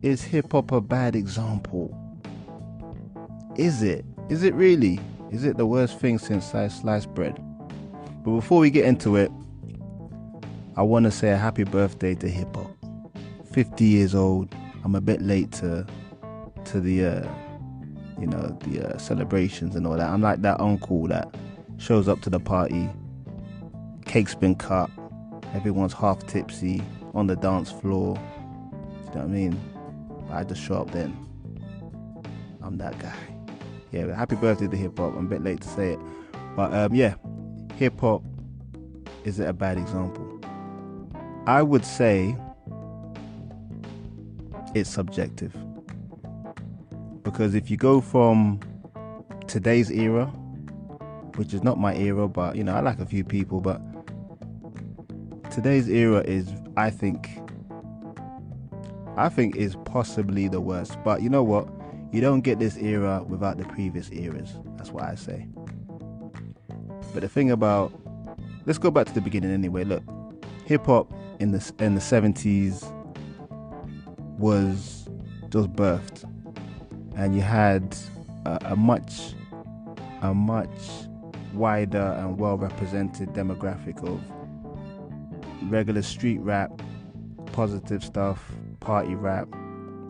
Is hip hop a bad example? Is it? Is it really? Is it the worst thing since sliced bread? But before we get into it, I want to say a happy birthday to hip hop. 50 years old. I'm a bit late to the celebrations and all that. I'm like that uncle that shows up to the party, cake's been cut, everyone's half tipsy on the dance floor. Do you know what I mean? But I just show up then. I'm that guy. Yeah, happy birthday to hip hop. I'm a bit late to say it, but yeah, hip hop, is it a bad example? I would say it's subjective, because if you go from today's era, which is not my era, but I like a few people, but today's era is, I think is possibly the worst. But you know what? You don't get this era without the previous eras. That's what I say. But the thing about, let's go back to the beginning anyway. Look, hip hop in the 70s was just birthed, and you had a much wider and well represented demographic of regular street rap, positive stuff, party rap.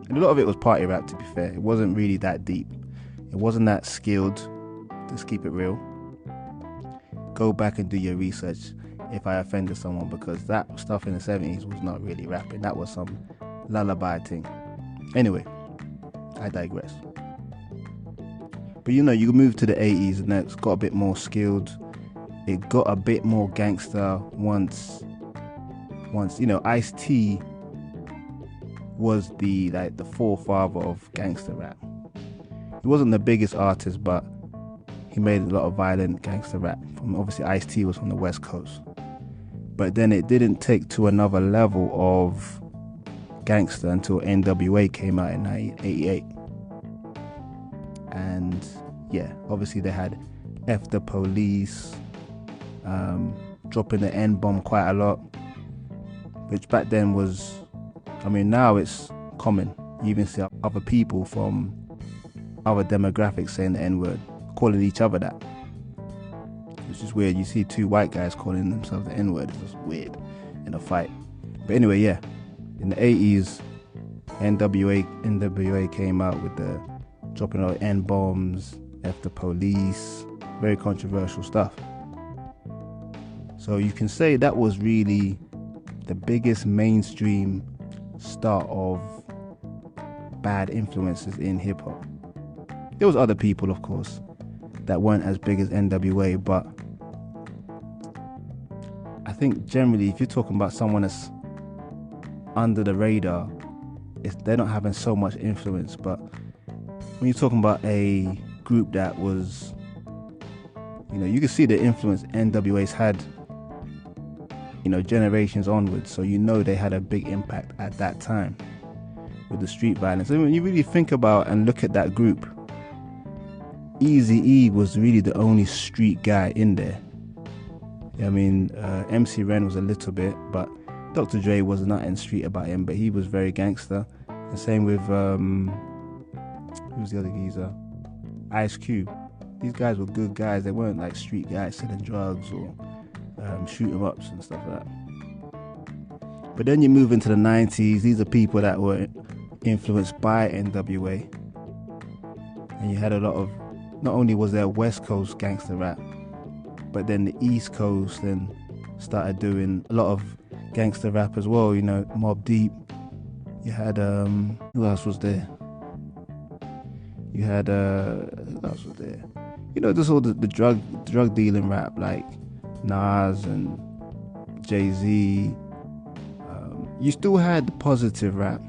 And a lot of it was party rap, to be fair. It wasn't really that deep. It wasn't that skilled. Let's keep it real. Go back and do your research if I offended someone, because that stuff in the 70s was not really rapping. That was some lullaby thing. Anyway, I digress. But you move to the 80s and it's got a bit more skilled. It got a bit more gangster once Ice-T was the forefather of gangster rap. He wasn't the biggest artist, but he made a lot of violent gangster rap. Obviously, Ice-T was from the West Coast. But then it didn't take to another level of gangster until NWA came out in 1988. And yeah, obviously they had F the Police, dropping the N-bomb quite a lot, which back then was, now it's common. You even see other people from other demographics saying the N-word, calling each other that. Which is weird. You see two white guys calling themselves the N-word. It's just weird in a fight. But anyway, yeah. In the 80s, NWA came out with the dropping out N-bombs, F the Police, very controversial stuff. So you can say that was really the biggest mainstream start of bad influences in hip-hop. There was other people, of course, that weren't as big as NWA, but I think generally if you're talking about someone that's under the radar, they're not having so much influence. But when you're talking about a group that was, you can see the influence NWA's had, generations onwards. So they had a big impact at that time with the street violence. And when you really think about and look at that group, Eazy-E was really the only street guy in there. MC Ren was a little bit, but Dr. Dre was nothing street about him, but he was very gangster. The same with who's the other geezer? Ice Cube. These guys were good guys. They weren't like street guys selling drugs or shoot 'em ups and stuff like that. But then you move into the 90s. These are people that were influenced by NWA, and you had a lot of, not only was there West Coast gangster rap, but then the East Coast then started doing a lot of gangster rap as well. Mobb Deep. You had who else was there? You had who else was there? Just all the drug dealing rap, like Nas and Jay-Z. You still had the positive rap,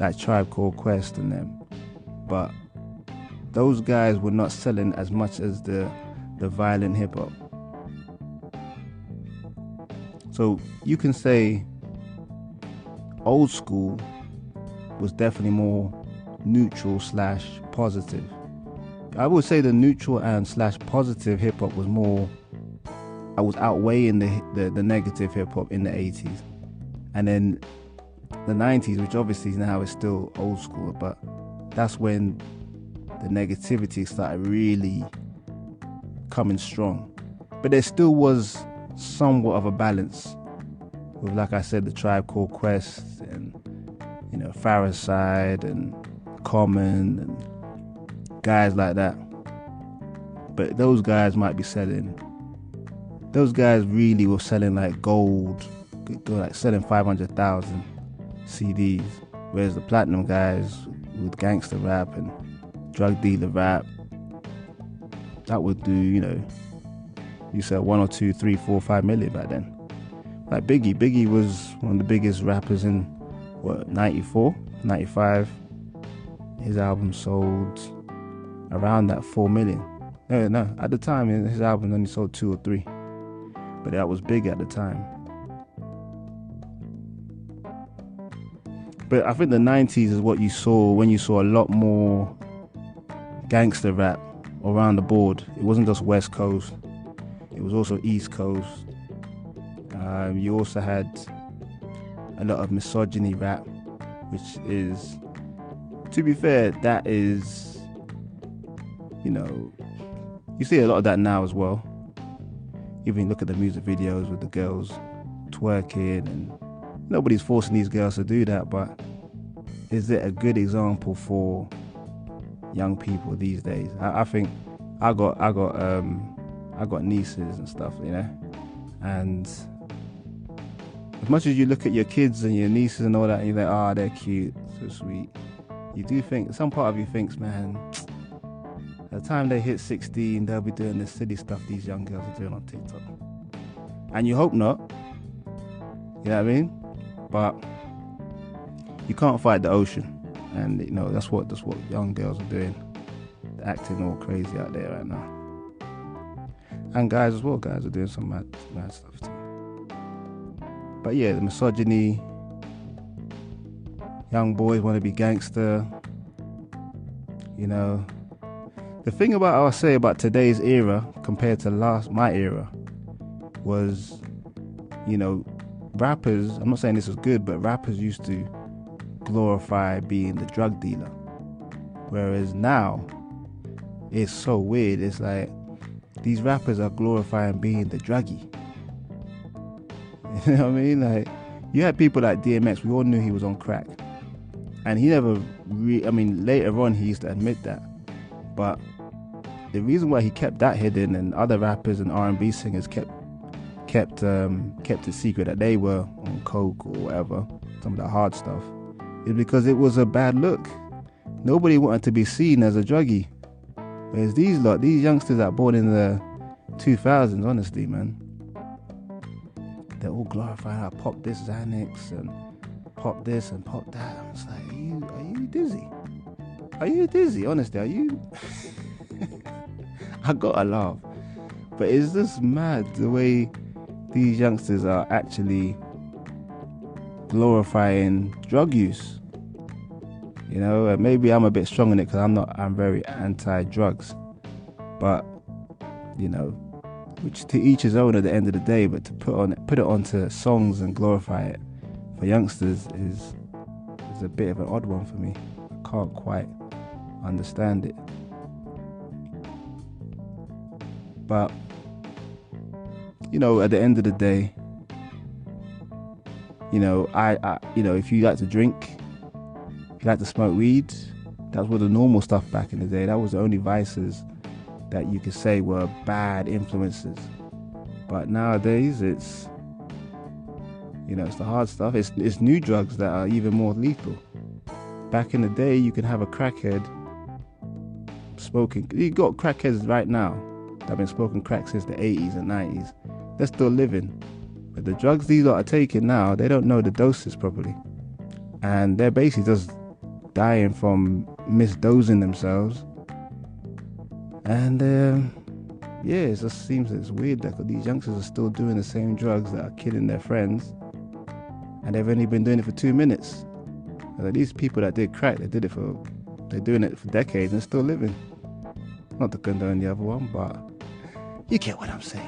like Tribe Called Quest and them, but those guys were not selling as much as the violent hip hop. So you can say old school was definitely more neutral / positive. I would say the neutral and / positive hip hop was more, I was outweighing the negative hip hop in the 80s. And then the 90s, which obviously now is still old school, but that's when the negativity started really coming strong. But there still was somewhat of a balance with, like I said, the Tribe Called Quest and, you know, Phariside and Common and guys like that. But those guys might be selling, those guys really were selling like gold, like selling 500,000 CDs, whereas the platinum guys with gangster rap and drug dealer rap, that would do, you know, you sell 1 or 2, 3, 4, 5 million back then. Like Biggie was one of the biggest rappers in, what, 94, 95. His album sold around that 4 million. No, at the time his album only sold 2 or 3, but that was big at the time. But I think the 90s is what you saw when you saw a lot more gangster rap around the board. It wasn't just West Coast, it was also East Coast. You also had a lot of misogyny rap, which is, to be fair, that is, you know, you see a lot of that now as well. Even look at the music videos with the girls twerking, and nobody's forcing these girls to do that, but is it a good example for young people these days? I think I got nieces and stuff, you know, and as much as you look at your kids and your nieces and all that, and you think, oh, they're cute, so sweet, you do think, some part of you thinks, man, at the time they hit 16, they'll be doing this silly stuff these young girls are doing on TikTok. And you hope not, you know what I mean? But you can't fight the ocean, and you know that's what young girls are doing. They're acting all crazy out there right now, and guys as well. Guys are doing some mad stuff too. But yeah, the misogyny. Young boys want to be gangster. You know, the thing about I'll say about today's era compared to my era was, you know, rappers. I'm not saying this was good, but rappers used to glorify being the drug dealer, whereas now it's so weird. It's like these rappers are glorifying being the druggie. You know what I mean? Like, you had people like DMX, we all knew he was on crack, and he never later on he used to admit that, but the reason why he kept that hidden and other rappers and R&B singers kept it secret that they were on coke or whatever, some of the hard stuff, is because it was a bad look. Nobody wanted to be seen as a druggie. Whereas these youngsters that born in the 2000s, honestly, man, they're all glorifying, I pop this Xanax and pop this and pop that. I'm just like, are you dizzy? Are you dizzy? Honestly, are you? I gotta laugh. But it's just mad the way these youngsters are actually glorifying drug use. You know, maybe I'm a bit strong in it because I'm very anti-drugs. But, you know, which to each his own at the end of the day, but to put it onto songs and glorify it for youngsters is a bit of an odd one for me. I can't quite understand it. But, you know, at the end of the day, you know, I you know, if you like to drink, if you like to smoke weed, that was the normal stuff back in the day. That was the only vices that you could say were bad influences. But nowadays it's, you know, it's the hard stuff. It's new drugs that are even more lethal. Back in the day, you could have a crackhead smoking. You got crackheads right now that have been smoking crack since the 80s and 90s. They're still living. But the drugs these lot are taking now, they don't know the doses properly. And they're basically just dying from misdosing themselves. And yeah, it just seems it's weird that these youngsters are still doing the same drugs that are killing their friends, and they've only been doing it for 2 minutes. Like, these people that did crack, they're doing it for decades and still living. Not to condone the other one, but you get what I'm saying.